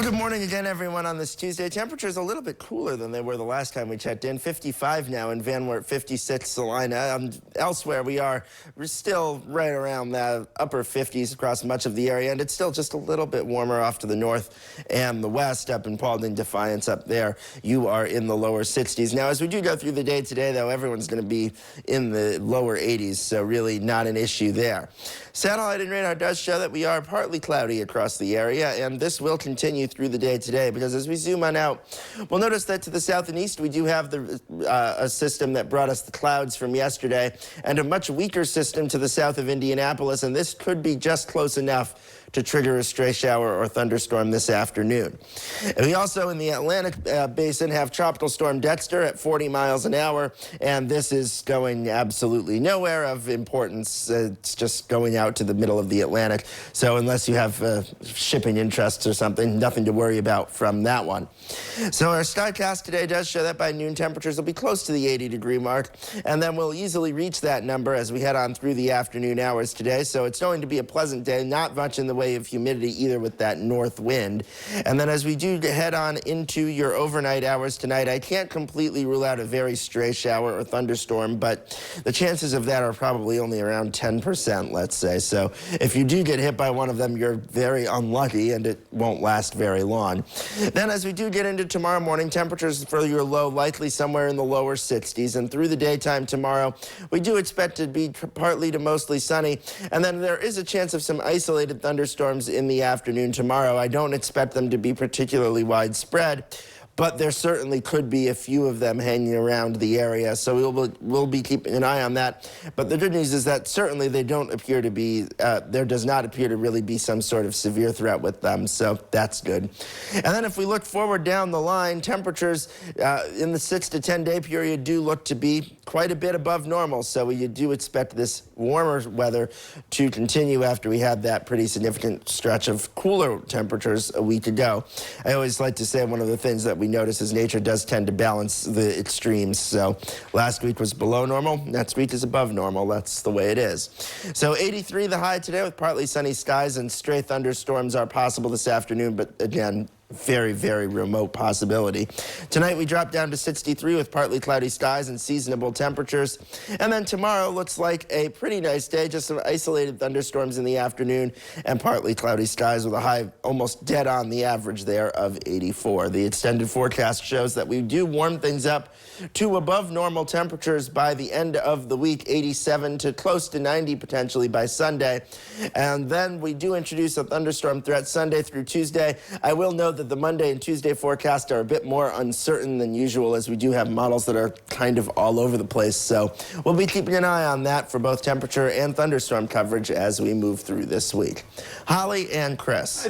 Well, good morning again, everyone, on this Tuesday. Temperatures a little bit cooler than they were the last time we checked in. 55 now in Van Wert, 56 Salina. Elsewhere, we're still right around the upper 50s across much of the area, and it's still just a little bit warmer off to the north and the west. Up in Paulding, Defiance up there, you are in the lower 60s. Now, as we do go through the day today, though, everyone's going to be in the lower 80s, so really not an issue there. Satellite and radar does show that we are partly cloudy across the area, and this will continue through the day today, because as we zoom on out, we'll notice that to the south and east we do have a system that brought us the clouds from yesterday, and a much weaker system to the south of Indianapolis, and this could be just close enough to trigger a stray shower or thunderstorm this afternoon. And we also in the Atlantic basin have Tropical Storm Dexter at 40 miles an hour, and this is going absolutely nowhere of importance. It's just going out to the middle of the Atlantic, so unless you have shipping interests or something, nothing to worry about from that one. So our skycast today does show that by noon temperatures will be close to the 80-degree mark, and then we'll easily reach that number as we head on through the afternoon hours today. So it's going to be a pleasant day, not much in the way of humidity either with that north wind. And then as we do head on into your overnight hours tonight, I can't completely rule out a very stray shower or thunderstorm, but the chances of that are probably only around 10%, let's say. So if you do get hit by one of them, you're very unlucky, and it won't last very long. Then as we do get into tomorrow morning, temperatures for your low likely somewhere in the lower 60s, and through the daytime tomorrow, we do expect it to be partly to mostly sunny, and then there is a chance of some isolated thunderstorms in the afternoon tomorrow. I don't expect them to be particularly widespread, but there certainly could be a few of them hanging around the area, so we'll be keeping an eye on that. But the good news is that certainly they don't appear to be, there does not appear to really be some sort of severe threat with them, so that's good. And then if we look forward down the line, temperatures in the 6 to 10 day period do look to be quite a bit above normal, so we do expect this warmer weather to continue after we had that pretty significant stretch of cooler temperatures a week ago. I always like to say one of the things that we notice is nature does tend to balance the extremes. So last week was below normal, next week is above normal. That's the way it is. So 83 the high today with partly sunny skies, and stray thunderstorms are possible this afternoon, but again, very, very remote possibility. Tonight we drop down to 63 with partly cloudy skies and seasonable temperatures. And then tomorrow looks like a pretty nice day, just some isolated thunderstorms in the afternoon and partly cloudy skies with a high almost dead on the average there of 84. The extended forecast shows that we do warm things up to above normal temperatures by the end of the week, 87 to close to 90 potentially by Sunday. And then we do introduce a thunderstorm threat Sunday through Tuesday. I will note that the Monday and Tuesday forecast are a bit more uncertain than usual, as we do have models that are kind of all over the place. So we'll be keeping an eye on that for both temperature and thunderstorm coverage as we move through this week. Holly and Chris.